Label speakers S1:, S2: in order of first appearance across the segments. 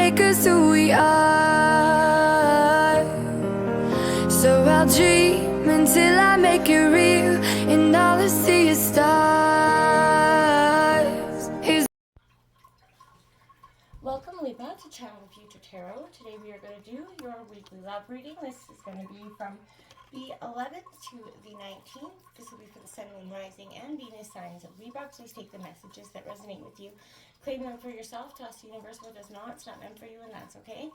S1: make us who we are. So I'll dream until I make it real, and all I see is stars.
S2: Welcome, Libra, to Channel Future Tarot. Today we are going to do your weekly love reading. This is going to be from the 11th to the 19th. This will be for the Sun, Moon, Rising, and Venus signs of Libra. Please take the messages that resonate with you. Claim them for yourself. Toss the universe what does not. It's not meant for you, and that's okay.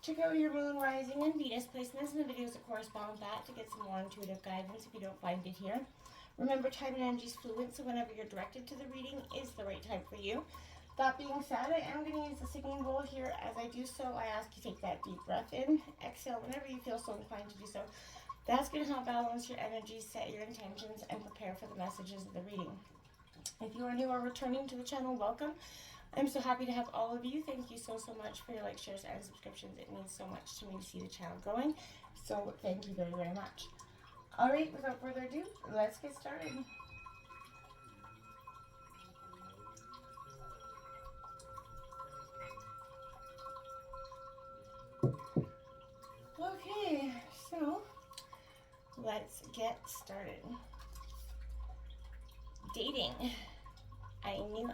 S2: Check out your Moon, Rising, and Venus placements in the videos that correspond with that to get some more intuitive guidance if you don't find it here. Remember, time and energy is fluid, so whenever you're directed to the reading is the right time for you. That being said, I am going to use the singing bowl here. As I do so, I ask you take that deep breath in. Exhale whenever you feel so inclined to do so. That's going to help balance your energy, set your intentions, and prepare for the messages of the reading. If you are new or returning to the channel, welcome. I'm so happy to have all of you. Thank you so much for your likes, shares, and subscriptions. It means so much to me to see the channel growing. So thank you very, very much. All right, without further ado, let's get started. Okay, so let's get started. Dating.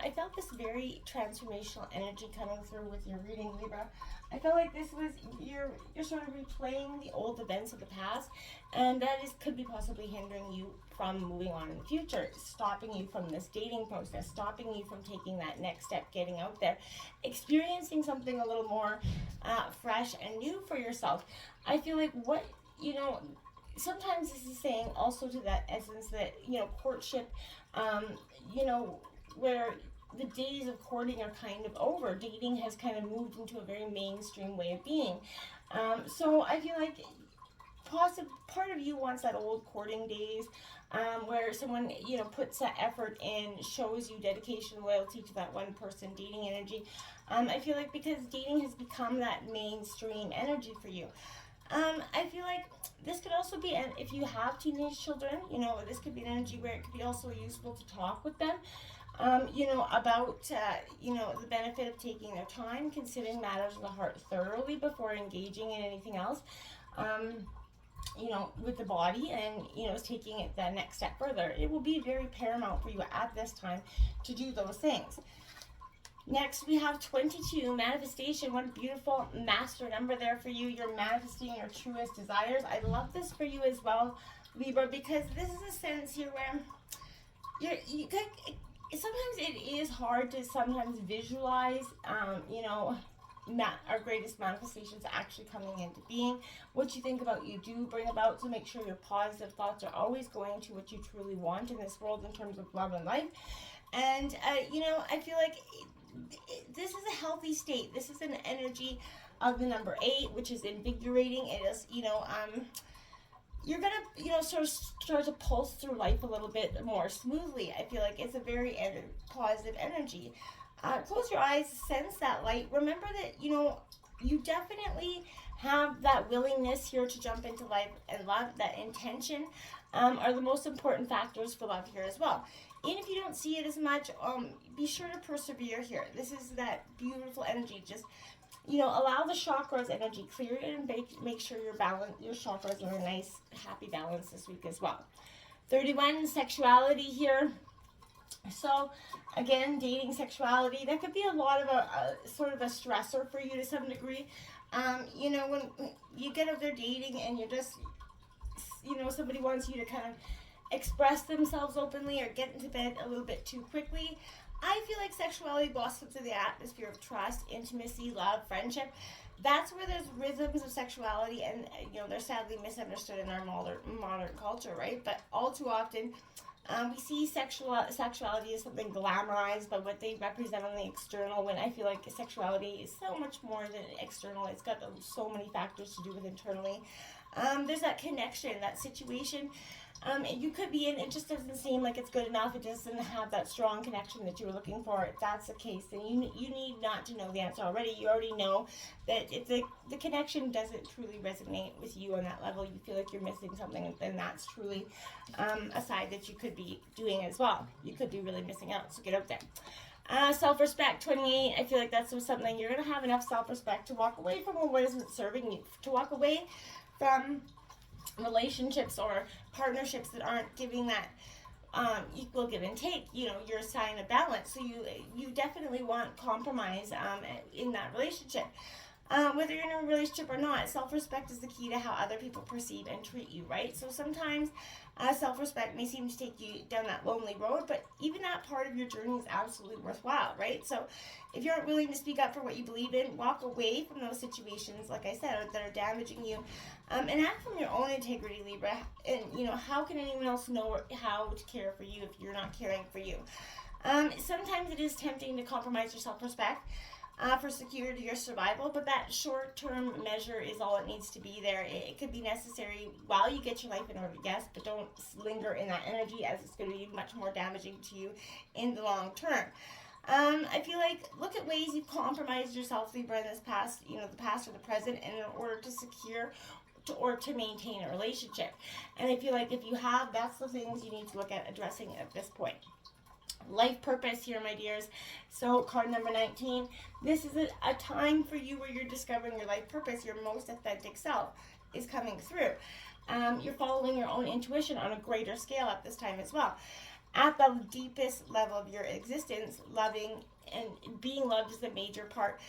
S2: I felt this very transformational energy coming through with your reading, Libra. I felt like this was, you're sort of replaying the old events of the past, and that could be possibly hindering you from moving on in the future, stopping you from this dating process, stopping you from taking that next step, getting out there, experiencing something a little more fresh and new for yourself. I feel like sometimes this is saying also to that essence that, courtship, where the days of courting are kind of over. Dating has kind of moved into a very mainstream way of being. So I feel like part of you wants that old courting days, where someone, puts that effort in, shows you dedication, loyalty to that one person, dating energy. I feel like because dating has become that mainstream energy for you. I feel like this could also be, and if you have teenage children, this could be an energy where it could be also useful to talk with them, about, the benefit of taking their time, considering matters of the heart thoroughly before engaging in anything else, with the body and, taking it the next step further. It will be very paramount for you at this time to do those things. Next, we have 22, manifestation. What a beautiful master number there for you. You're manifesting your truest desires. I love this for you as well, Libra, because this is a sense here where sometimes it is hard to sometimes visualize, our greatest manifestations actually coming into being. What you think about, you do bring about, so make sure your positive thoughts are always going to what you truly want in this world in terms of love and life. And, I feel like this is a healthy state. This is an energy of the number 8, which is invigorating. It is, you're gonna, sort of start to pulse through life a little bit more smoothly. I feel like it's a very positive energy. Close your eyes, sense that light. Remember that, you definitely have that willingness here to jump into life and love. That intention are the most important factors for love here as well. And if you don't see it as much, be sure to persevere here. This is that beautiful energy. Just, allow the chakras energy, clear it, and make sure your chakras are a nice, happy balance this week as well. 31, sexuality here. So, again, dating, sexuality, that could be a lot of a sort of a stressor for you to some degree. When you get out there dating and you're just, somebody wants you to kind of express themselves openly or get into bed a little bit too quickly, I feel like sexuality blossoms in the atmosphere of trust, intimacy, love, friendship. That's where there's rhythms of sexuality, and they're sadly misunderstood in our modern culture, right? But all too often, we see sexuality as something glamorized by what they represent on the external, when I feel like sexuality is so much more than external. It's got so many factors to do with internally. There's that connection, that situation. You could be in, it just doesn't seem like it's good enough. It doesn't have that strong connection that you were looking for. If that's the case, then you need not to know the answer already. You already know that if the connection doesn't truly resonate with you on that level, you feel like you're missing something, then that's truly a side that you could be doing as well. You could be really missing out, so get out there. Self-respect, 28. I feel like that's something you're going to have enough self-respect to walk away from what isn't serving you, to walk away from relationships or partnerships that aren't giving that equal give and take. You're a sign of balance, so you definitely want compromise in that relationship. Whether you're in a relationship or not, self-respect is the key to how other people perceive and treat you, right? So sometimes self-respect may seem to take you down that lonely road, but even that part of your journey is absolutely worthwhile, right? So if you aren't willing to speak up for what you believe in, walk away from those situations, like I said, that are damaging you, and act from your own integrity, Libra. And, how can anyone else know how to care for you if you're not caring for you? Sometimes it is tempting to compromise your self-respect for security or survival, but that short-term measure is all it needs to be there. It could be necessary while you get your life in order, yes, but don't linger in that energy, as it's going to be much more damaging to you in the long term. I feel like look at ways you've compromised yourself, Libra, in this past, the past or the present, in order to secure or to maintain a relationship. And I feel like if you have, that's the things you need to look at addressing at this point. Life purpose here, my dears. So card number 19, this is a time for you where you're discovering your life purpose. Your most authentic self is coming through. You're following your own intuition on a greater scale at this time as well. At the deepest level of your existence, loving and being loved is a major part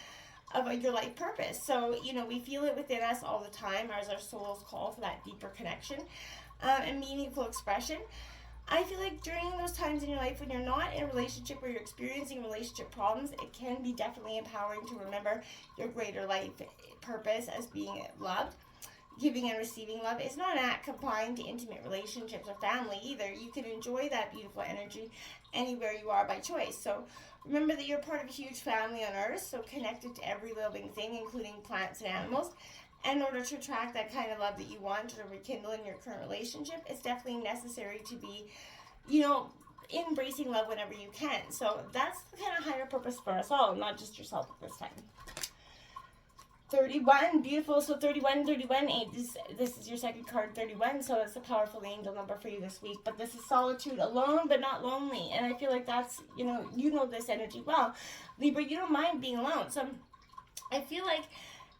S2: of your life purpose. So, we feel it within us all the time as our souls call for that deeper connection and meaningful expression. I feel like during those times in your life when you're not in a relationship or you're experiencing relationship problems, it can be definitely empowering to remember your greater life purpose as being loved. Giving and receiving love is not an act confined to intimate relationships or family either. You can enjoy that beautiful energy anywhere you are by choice. So remember that you're part of a huge family on Earth, so connected to every living thing, including plants and animals. And in order to attract that kind of love that you want or rekindle in your current relationship, it's definitely necessary to be, embracing love whenever you can. So that's the kind of higher purpose for us all, not just yourself at this time. 31, beautiful. So 31, 8, this is your second card, 31. So it's a powerful angel number for you this week. But this is solitude, alone but not lonely. And I feel like that's, you know this energy well. Libra, you don't mind being alone. So I feel like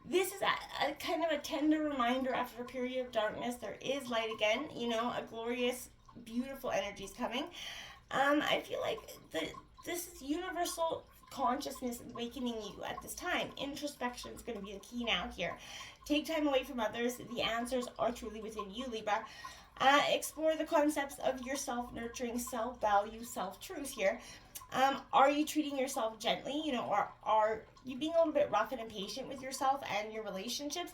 S2: this is a kind of a tender reminder after a period of darkness. There is light again, a glorious, beautiful energy is coming. I feel like this is universal consciousness awakening you at this time. Introspection is going to be the key now here. Take time away from others. The answers are truly within you, Libra. Explore the concepts of your self-nurturing, self-value, self-truth here. Are you treating yourself gently, or are you being a little bit rough and impatient with yourself and your relationships?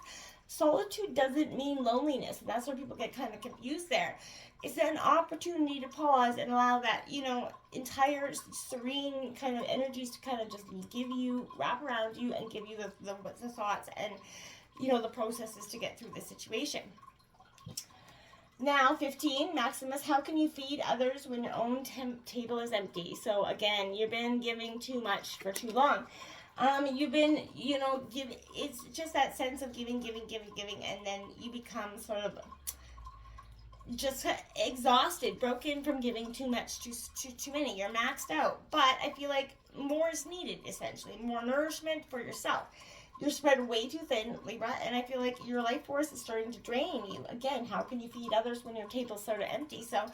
S2: Solitude doesn't mean loneliness, and that's where people get kind of confused there. It's an opportunity to pause and allow that, entire serene kind of energies to kind of just wrap around you and give you the thoughts and, the processes to get through the situation. Now, 15, Maximus, how can you feed others when your own table is empty? So, again, you've been giving too much for too long. You've been, it's just that sense of giving, and then you become sort of just exhausted, broken from giving too much to too many. You're maxed out. But I feel like more is needed, essentially. More nourishment for yourself. You're spread way too thin, Libra, and I feel like your life force is starting to drain you. Again, how can you feed others when your table's sort of empty? So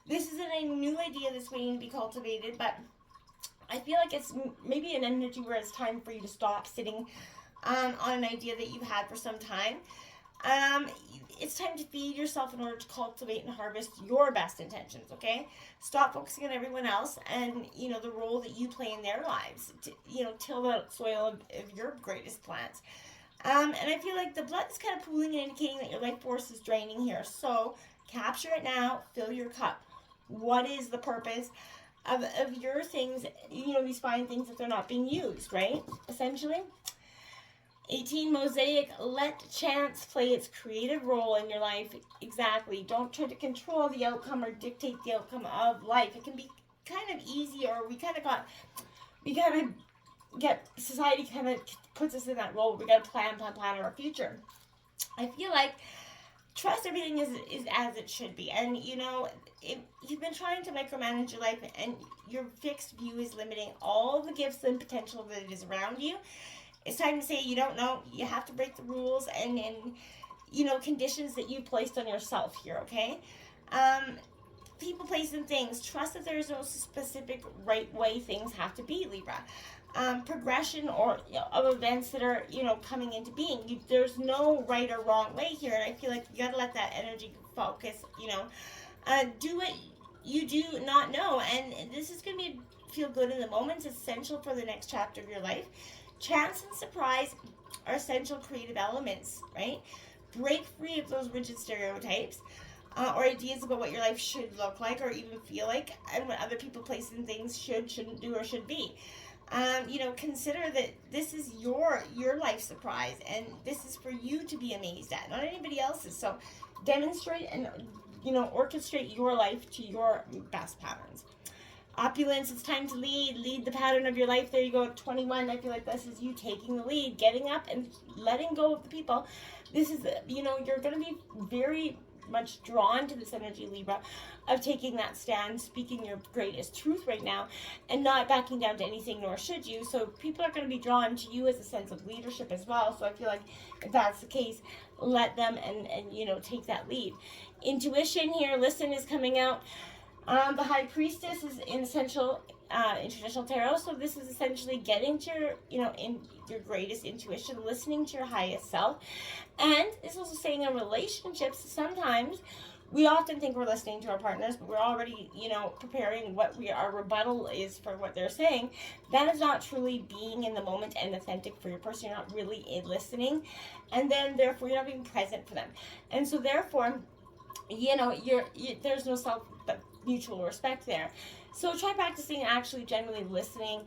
S2: this isn't a new idea that's waiting to be cultivated, but I feel like it's maybe an energy where it's time for you to stop sitting on an idea that you've had for some time. It's time to feed yourself in order to cultivate and harvest your best intentions, okay? Stop focusing on everyone else and, the role that you play in their lives. Till the soil of your greatest plants. And I feel like the blood is kind of pooling and indicating that your life force is draining here. So capture it now, fill your cup. What is the purpose of your things, these fine things if they're not being used, right? Essentially. 18, Mosaic, let chance play its creative role in your life. Exactly. Don't try to control the outcome or dictate the outcome of life. It can be kind of easy, or society kind of puts us in that role. We got to plan our future. I feel like trust everything is as it should be. And you know, if you've been trying to micromanage your life and your fixed view is limiting all the gifts and potential that is around you, it's time to say you don't know. You have to break the rules and you know, conditions that you placed on yourself here, okay? People, place, and things. Trust that there is no specific right way things have to be, Libra. Progression or of events that are, you know, coming into being. There's no right or wrong way here, and I feel like you gotta let that energy focus. You know, do what you do not know, and this is gonna be feel good in the moment. It's essential for the next chapter of your life. Chance and surprise are essential creative elements, right? Break free of those rigid stereotypes. Or ideas about what your life should look like or even feel like, and what other people, places, and things shouldn't do, or should be. You know, consider that this is your life surprise, and this is for you to be amazed at, not anybody else's. So demonstrate and, you know, orchestrate your life to your best patterns. Opulence, it's time to lead the pattern of your life. There you go, 21. I feel like this is you taking the lead, getting up and letting go of the people. This is, you know, you're going to be very much drawn to this energy, Libra, of taking that stand, speaking your greatest truth right now, and not backing down to anything, nor should you. So people are going to be drawn to you as a sense of leadership as well. So I feel like if that's the case, let them and you know, take that lead. Intuition here, listen, is coming out. The High Priestess is in traditional tarot, so this is essentially getting to your, you know, in your greatest intuition, listening to your highest self. And this is also saying in relationships, sometimes we often think we're listening to our partners, but we're already, you know, preparing what our rebuttal is for what they're saying. That is not truly being in the moment and authentic for your person. You're not really listening, and then therefore you're not being present for them. And so therefore, you know, there's no mutual respect there. So try practicing actually genuinely listening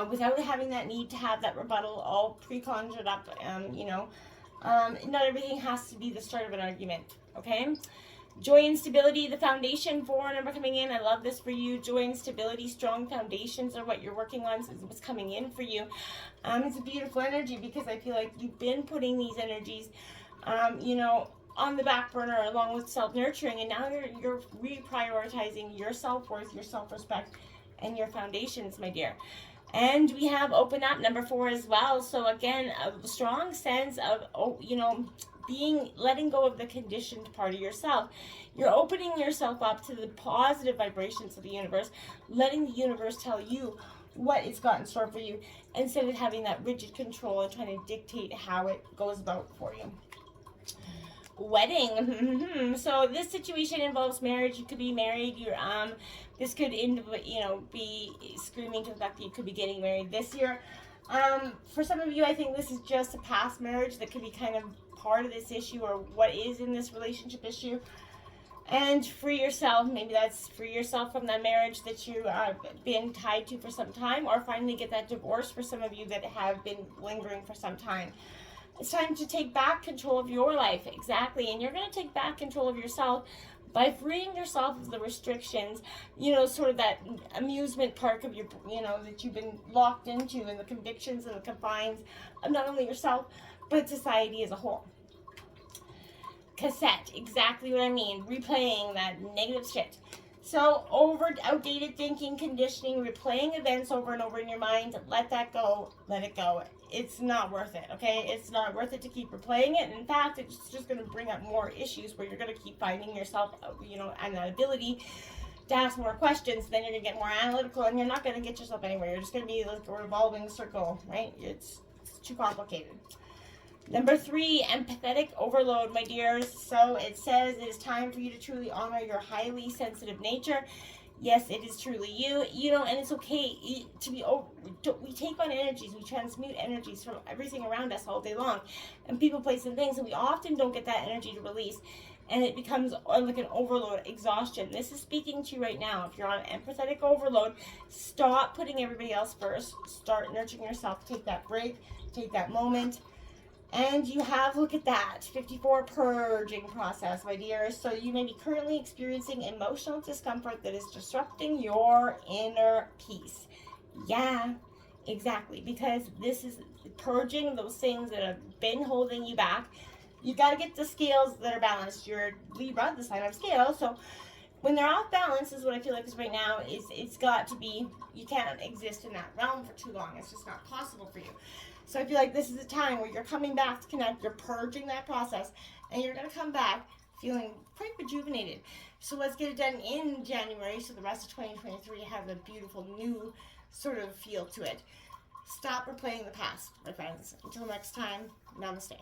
S2: without having that need to have that rebuttal all pre-conjured up. You know, not everything has to be the start of an argument, okay? Joy and stability, the foundation 4 number coming in. I love this for you. Joy and stability, strong foundations are what you're working on, is what's coming in for you. It's a beautiful energy because I feel like you've been putting these energies, you know, on the back burner along with self-nurturing, and now you're reprioritizing your self-worth, your self-respect, and your foundations, my dear. And we have open up number 4 as well. So again, a strong sense of, you know, letting go of the conditioned part of yourself. You're opening yourself up to the positive vibrations of the universe, letting the universe tell you what it's got in store for you, instead of having that rigid control and trying to dictate how it goes about for you. Wedding. So this situation involves marriage. You could be married. This could, you know, be screaming to the fact that you could be getting married this year. For some of you, I think this is just a past marriage that could be kind of part of this issue, or what is in this relationship issue. And free yourself. Maybe that's free yourself from that marriage that you have been tied to for some time, or finally get that divorce for some of you that have been lingering for some time. It's time to take back control of your life. Exactly. And you're going to take back control of yourself by freeing yourself of the restrictions, you know, sort of that amusement park of your, you know, that you've been locked into, and the convictions and the confines of not only yourself, but society as a whole. Cassette. Exactly what I mean. Replaying that negative shit. So outdated thinking, conditioning, replaying events over and over in your mind. Let that go. Let it go. It's not worth it, okay? It's not worth it to keep replaying it. In fact, it's just going to bring up more issues where you're going to keep finding yourself, you know, and that ability to ask more questions. Then you're going to get more analytical, and you're not going to get yourself anywhere. You're just going to be like a revolving circle, right? It's too complicated. Number 3, empathetic overload, my dears. So it says it is time for you to truly honor your highly sensitive nature. Yes, it is truly you. You know, and it's okay to be we take on energies, we transmute energies from everything around us all day long, and people, place, and things, and we often don't get that energy to release, and it becomes like an overload, exhaustion. This is speaking to you right now. If you're on empathetic overload, stop putting everybody else first. Start nurturing yourself. Take that break. Take that moment. And you have, look at that, 54 purging process, my dears. So you may be currently experiencing emotional discomfort that is disrupting your inner peace. Yeah, exactly. Because this is purging those things that have been holding you back. You got to get the scales that are balanced. You're Libra, the sign of scale, so when they're off balance is what I feel like is right now is it's got to be, you can't exist in that realm for too long. It's just not possible for you. So I feel like this is a time where you're coming back to connect, you're purging that process, and you're going to come back feeling quite rejuvenated. So let's get it done in January so the rest of 2023 has a beautiful new sort of feel to it. Stop replaying the past, my friends. Until next time, namaste.